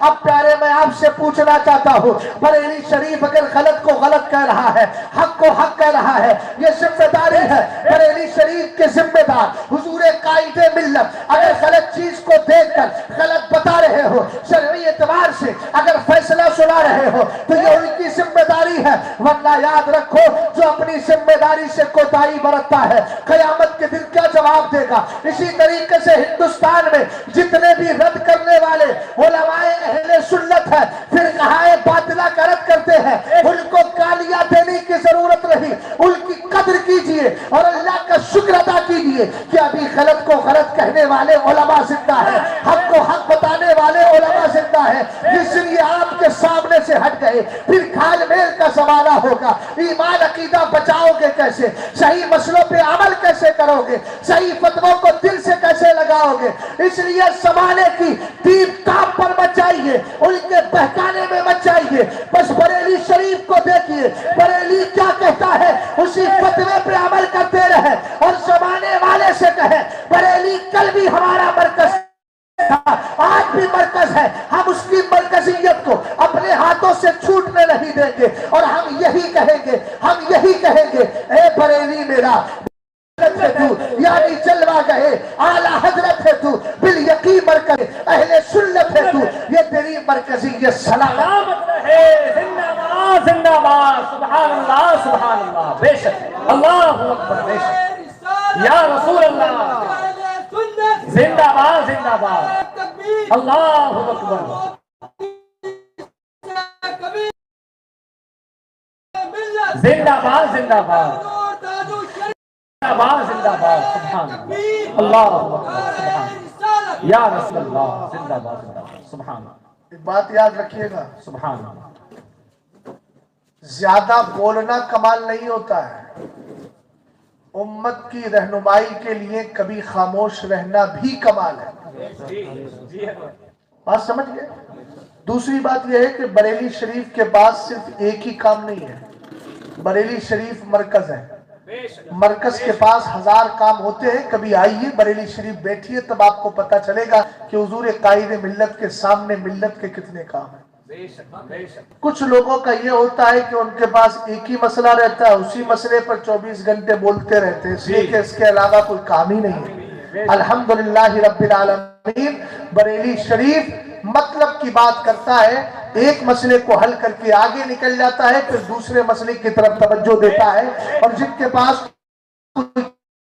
اب پیارے میں آپ سے پوچھنا چاہتا ہوں، بریلی شریف اگر غلط کو غلط کہہ رہا ہے، حق کو حق کہہ رہا ہے، یہ ذمہ داری ہے بریلی شریف کے ذمہ دار حضور قائد ملت اگر غلط چیز کو دیکھ کر غلط بتا رہے ہو، شرعی اعتبار سے اگر فیصلہ سنا رہے ہو تو یہ ان کی ذمہ داری ہے، ورنہ یاد رکھو جو اپنی ذمہ داری سے کوتاہی برتتا ہے قیامت کے دن کیا جواب دے گا۔ اسی طریقے سے ہندوستان میں جتنے بھی رد کرنے والے علماء اہل سنت ہے، پھر کہائے باطلہ کا رد کرتے ہیں، ان کو گالیاں دینے کی ضرورت نہیں، ان کی قدر کیجئے اور اللہ کا شکر ادا کیجئے کہ ابھی غلط کو غلط کہنے والے علماء زندہ ہے، حق کو حق بتانے والے علماء زندہ ہے، جس لیے آپ کے سامنے سے ہٹ گئے۔ پھر کھال میل کا زمانہ ہوگا، ایمان عقیدہ بچاؤ گے کیسے، صحیح مسئلوں پہ عمل کیسے کرو گے، صحیح فتووں کو دل سے کیسے لگاؤ گے۔ اس لیے زمانے کی تیر تاپ پر مت جائیے، ان کے بہکانے میں مت جائیے، بس بریلی شریف کو دیکھیے، بریلی کیا کہتا ہے اسی فتوے پہ عمل کرتے رہے اور زمانے والے سے کہے بریلی کل بھی ہمارا مرکز تھا، آج بھی مرکز ہے، ہم اس کی مرکزیت کو اپنے ہاتھوں سے چھوٹنے نہیں دیں گے، اور ہم یہی کہیں گے اے بریلی میرا ہے تو، یعنی جلوہ گئے اعلیٰ حضرت ہے تو، بالیقین مرکز اہل سنت ہے تو، یہ تیری مرکزیت سلامت رہے۔ زندہ باد زندہ باد، سبحان اللہ سبحان اللہ، بے شک اللہ اکبر، بے شک یا رسول اللہ، زندہ باد زندہ باد، اللہ اکبر، زندہ باد زندہ باد، زندہ باد سبحان اللہ، اللہ اکبر، سبحان یا رسول اللہ، زندہ باد زندہ باد، سبحان اللہ۔ ایک بات یاد رکھیے گا، سبحان اللہ، زیادہ بولنا کمال نہیں ہوتا ہے، امت کی رہنمائی کے لیے کبھی خاموش رہنا بھی کمال ہے۔ بات سمجھ گئے؟ دوسری بات یہ ہے کہ بریلی شریف کے پاس صرف ایک ہی کام نہیں ہے، بریلی شریف مرکز ہے، مرکز کے پاس ہزار کام ہوتے ہیں۔ کبھی آئیے بریلی شریف بیٹھیے، تب آپ کو پتا چلے گا کہ حضور قائد ملت کے سامنے ملت کے کتنے کام ہیں۔ کچھ لوگوں کا یہ ہوتا ہے کہ ان کے پاس ایک ہی مسئلہ رہتا ہے، اسی مسئلے پر 24 گھنٹے بولتے رہتے ہیں، اس لیے کہ اس کے علاوہ کوئی کام ہی نہیں ہے۔ الحمدللہ رب العالمین، بریلی شریف مطلب کی بات کرتا ہے، ایک مسئلے کو حل کر کے آگے نکل جاتا ہے، پھر دوسرے مسئلے کی طرف توجہ دیتا ہے، اور جن کے پاس کوئی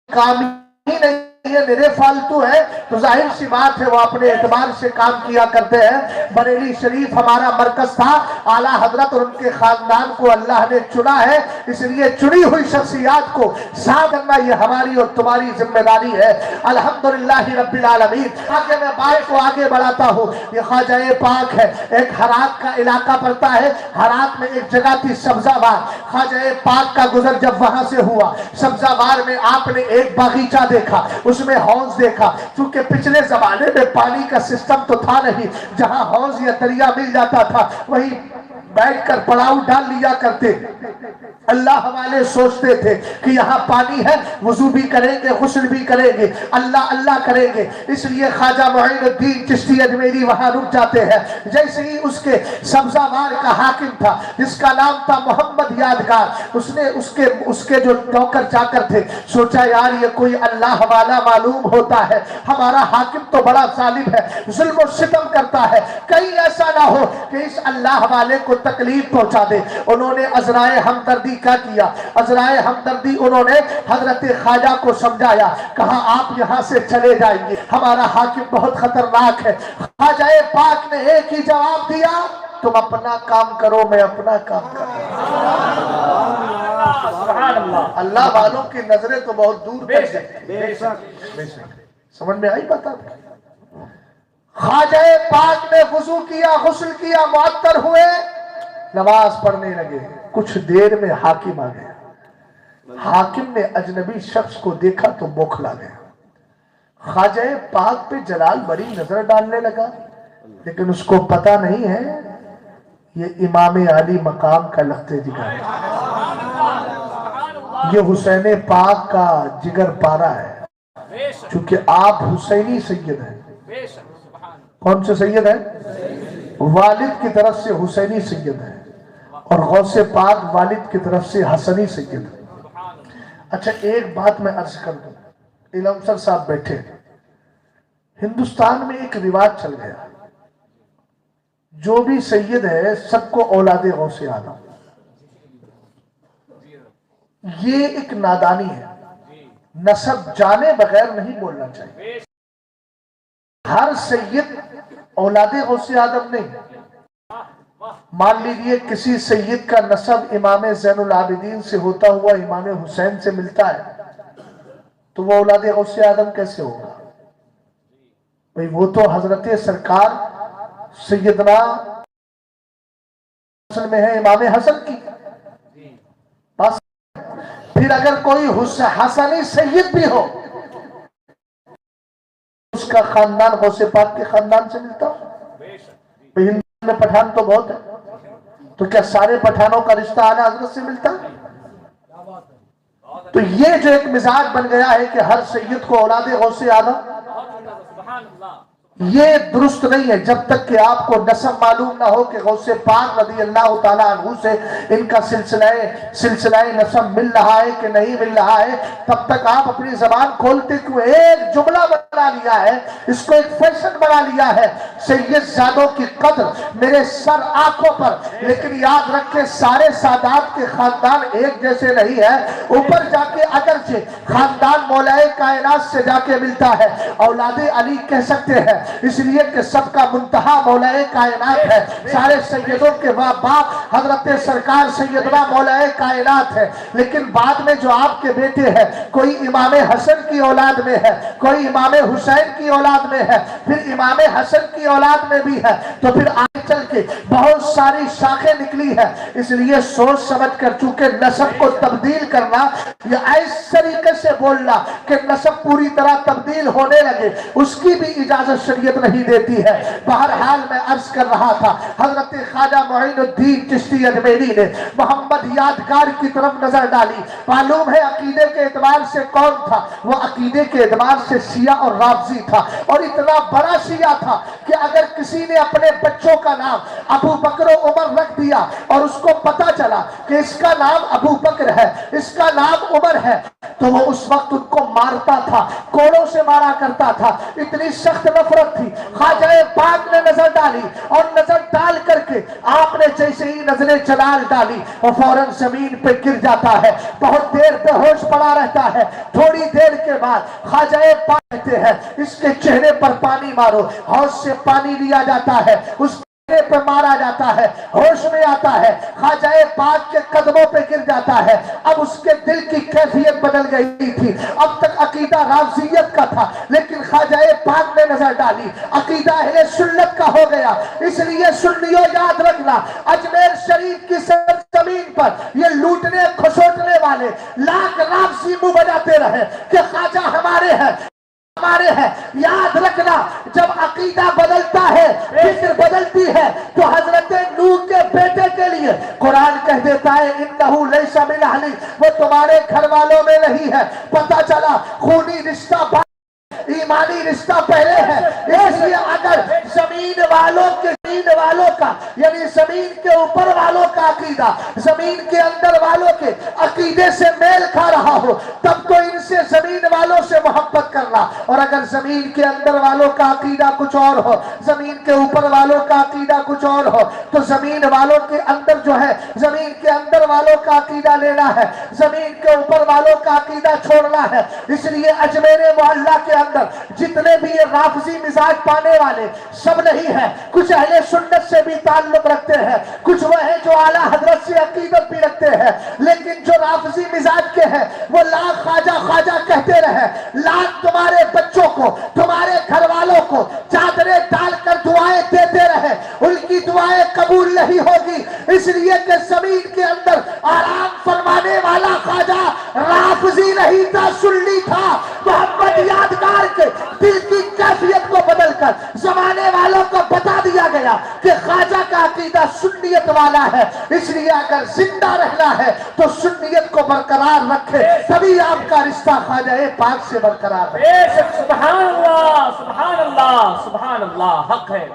کام ہی نہیں ہے، میرے فالتو ہے، تو ظاہر سی بات ہے وہ اپنے اعتبار سے کام کیا کرتے ہیں۔ بریلی شریف ہمارا مرکز تھا، اعلیٰ حضرت اور ان کے خاندان کو اللہ نے چنا ہے، اس لیے چنی ہوئی شخصیات کو ساتھ کرنا یہ ہماری اور تمہاری ذمہ داری ہے۔ الحمدللہ رب العالمین۔ آگے میں بات کو آگے بڑھاتا ہوں، یہ خواجہ پاک ہے، ایک ہرات کا علاقہ پڑتا ہے، ہرات میں ایک جگہ تھی سبزہ بار، خواجہ پاک کا گزر جب وہاں سے ہوا، سبزہ بار میں آپ نے ایک باغیچہ دیکھا، اس میں حوض دیکھا، چونکہ پچھلے زمانے میں پانی کا سسٹم تو تھا نہیں، جہاں حوض یا دریا مل جاتا تھا وہیں بیٹھ کر پڑاؤ ڈال لیا کرتے، اللہ والے سوچتے تھے کہ یہاں پانی ہے، وضو بھی کریں گے، غسل بھی کریں گے، اللہ اللہ کریں گے، اس لیے خواجہ معین الدین چشتی اجمیری وہاں رک جاتے ہیں۔ جیسے ہی اس کے سبزہ بار کا حاکم تھا جس کا نام تھا محمد یادگار، اس نے اس کے جو نوکر چاکر تھے، سوچا یار یہ کوئی اللہ والا معلوم ہوتا ہے، ہمارا حاکم تو بڑا ظالم ہے، ظلم و ستم کرتا ہے، کہیں ایسا نہ ہو کہ اس اللہ والے کو تکلیف پہنچا دے۔ انہوں نے عذرائے ہمدردی کیا کیا، عذرائے ہمدردی انہوں نے حضرت خواجہ کو سمجھایا، کہا آپ یہاں سے چلے جائیں گے، ہمارا حاکم بہت خطرناک ہے۔ خواجہ پاک نے ایک ہی جواب دیا، تم اپنا کام کرو، میں اپنا کام کروں۔ اللہ والوں کی نظریں تو بہت دور تک جاتی، سمجھ میں آئی بات آپ کی؟ خواجہ پاک نے وضو کیا، غسل کیا، معطر ہوئے، نماز پڑھنے لگے، کچھ دیر میں حاکم آ گیا۔ حاکم نے اجنبی شخص کو دیکھا تو بوکھلا گیا، خواجہ پاک پہ جلال بری نظر ڈالنے لگا، لیکن اس کو پتا نہیں ہے یہ امام علی مقام کا لخت جگر ہے، یہ حسین پاک کا جگر پارا ہے، چونکہ آپ حسینی سید ہیں۔ کون سے سید ہیں؟ والد کی طرف سے حسینی سید ہے اور غوث پاک والد کی طرف سے حسنی سید ہے۔ اچھا ایک بات میں عرض کر دوں، علم سر صاحب بیٹھے، ہندوستان میں ایک رواج چل گیا، جو بھی سید ہے سب کو اولاد غوث اعظم، یہ ایک نادانی ہے، نسب جانے بغیر نہیں بولنا چاہیے۔ ہر سید اولاد غوث اعظم نہیں۔ مان لیجئے کسی سید کا نسب امام زین العابدین سے ہوتا ہوا امام حسین سے ملتا ہے تو وہ اولاد غوث اعظم کیسے ہوگا؟ بھئی وہ تو حضرت سرکار سیدنا حسن میں ہے امام حسن کی بس۔ پھر اگر کوئی حسنی سید بھی ہو اس کا خاندان غوث پاک کے خاندان سے ملتا ہو۔ ہندوستان میں پٹھان تو بہت ہے، تو کیا سارے پٹھانوں کا رشتہ اعلیٰ حضرت سے ملتا ہے؟ تو یہ جو ایک مزاج بن گیا ہے کہ ہر سید کو اولاد غوث اعظم، یہ درست نہیں ہے۔ جب تک کہ آپ کو نسب معلوم نہ ہو کہ غوث پاک رضی اللہ تعالیٰ عنہ سے ان کا سلسلہ نسب مل رہا ہے کہ نہیں مل رہا ہے، تب تک آپ اپنی زبان کھولتے کیوں؟ ایک جملہ بنا لیا ہے، اس کو ایک فیشن بنا لیا ہے، سید زادوں کی قدر میرے سر آنکھوں پر۔ لیکن یاد رکھیں سارے سادات کے خاندان ایک جیسے نہیں ہے۔ اوپر جا کے اگرچہ خاندان مولا کائنات سے جا کے ملتا ہے، اولاد علی کہہ سکتے ہیں، اس لیے کہ سب کا منتہا مولا کائنات ہے۔ سارے سیدوں کے باپ حضرت سرکار سیدنا مولا کائنات ہے۔ لیکن بعد میں جو آپ کے بیٹے ہیں، کوئی امام حسن کی اولاد میں ہے، کوئی امام حسین کی اولاد میں ہے، پھر امام حسن کی اولاد میں بھی ہے، تو پھر آگے چل کے بہت ساری شاخیں نکلی ہے۔ اس لیے سوچ سمجھ کر، چونکہ نسب کو تبدیل کرنا یا اس طریقے سے بولنا کہ نسب پوری طرح تبدیل ہونے لگے، اس کی بھی اجازت شریعت نہیں دیتی ہے۔ بہرحال میں عرض کر رہا تھا، حضرت خواجہ معین الدین چشتی اجمیری نے محمد یادگار کی طرف نظر ڈالی۔ معلوم ہے عقیدے کے اعتبار سے کون تھا؟ وہ عقیدے کے اعتبار سے شیعہ اور رافضی تھا، اور اتنا بڑا شیعہ تھا کہ اگر کسی نے اپنے بچوں کا نام ابو بکر و عمر رکھ دیا اور اس کو پتا چلا کہ اس کا نام ابو بکر ہے، اس کا نام عمر ہے، تو وہ اس وقت ان کو مارتا تھا، کوڑوں سے مارا کرتا تھا۔ اتنی سخت نفرت تھی۔ خواجہ پاک نے نظر ڈالی، اور نظر ڈال کر کے آپ نے جیسے ہی نظر چلال ڈالی وہ فوراً زمین پہ گر جاتا ہے، بہت دیر بے ہوش پڑا رہتا ہے۔ تھوڑی دیر کے بعد خواجہ پاک کہتے ہیں اس کے چہرے پر پانی مارو، حوض سے پانی لیا جاتا ہے، اس پہ مارا جاتا ہے، ہوش میں آتا ہے، خواجہ پاک کے قدموں پہ گر جاتا ہے۔ اب اس کے دل کی کیفیت بدل گئی تھی۔ اب تک عقیدہ رافضیت کا تھا، لیکن خواجہ پاک نے نظر ڈالی عقیدہ اہل سنت کا ہو گیا۔ اس لیے سنیوں یاد رکھنا، اجمیر شریف کی سرزمین پر یہ لوٹنے کھسوٹنے والے لاکھ رافضی منہ بجاتے رہے کہ خواجہ ہمارے ہیں ہمارے ہیں۔ یاد رکھنا جب عقیدہ بدلتا ہے، فکر بدلتی ہے، تو حضرت نوح کے بیٹے کے لیے قرآن کہہ دیتا ہے انہو لیس من اہلی، وہ تمہارے گھر والوں میں نہیں ہے۔ پتہ چلا خونی رشتہ ایمانی رشتہ پہلے ہے۔ اس لیے اگر زمین والوں کا یعنی زمین کے اوپر والوں کا عقیدہ زمین کے اندر والوں کے عقیدے سے میل کھا رہا ہو، تب تو ان سے زمین والوں سے محبت کرنا، اور اگر زمین کے اندر والوں کا عقیدہ کچھ اور ہو، زمین کے اوپر والوں کا عقیدہ کچھ اور ہو، تو زمین والوں کے اندر جو ہے زمین کے اندر والوں کا عقیدہ لینا ہے، زمین کے اوپر والوں کا عقیدہ چھوڑنا ہے۔ اس لیے اجمیر معلیٰ کے اندر جتنے بھی یہ رافضی مزاج پانے والے سب نہیں ہیں، کچھ اہل سنت سے بھی تعلق رکھتے ہیں، کچھ وہ ہیں جو اعلیٰ حضرت سے عقیدت بھی رکھتے ہیں، لیکن جو رافضی مزاج کے ہیں وہ لاکھ خواجہ خواجہ کہتے رہے، لاکھ تمہارے بچوں کو تمہارے گھر والوں کو چادریں ڈال کر دعائیں دیتے رہے، ان کی دعائیں قبول نہیں ہوگی۔ اس لیے کہ زمین کے اندر آرام فرمانے والا خواجہ رافضی نہیں تھا، سنی تھا۔ محمد یادگار کے دل کی کیفیت کو بدل کر زمانے والوں کو بتا دیا گیا کہ خواجہ کا عقیدہ سنیت والا ہے۔ اس لیے اگر زندہ رہنا ہے تو سنیت کو برقرار رکھے، تبھی آپ کا رشتہ خواجہ پاک سے برقرار رہے۔ سبحان اللہ سبحان اللہ سبحان اللہ، حق ہے۔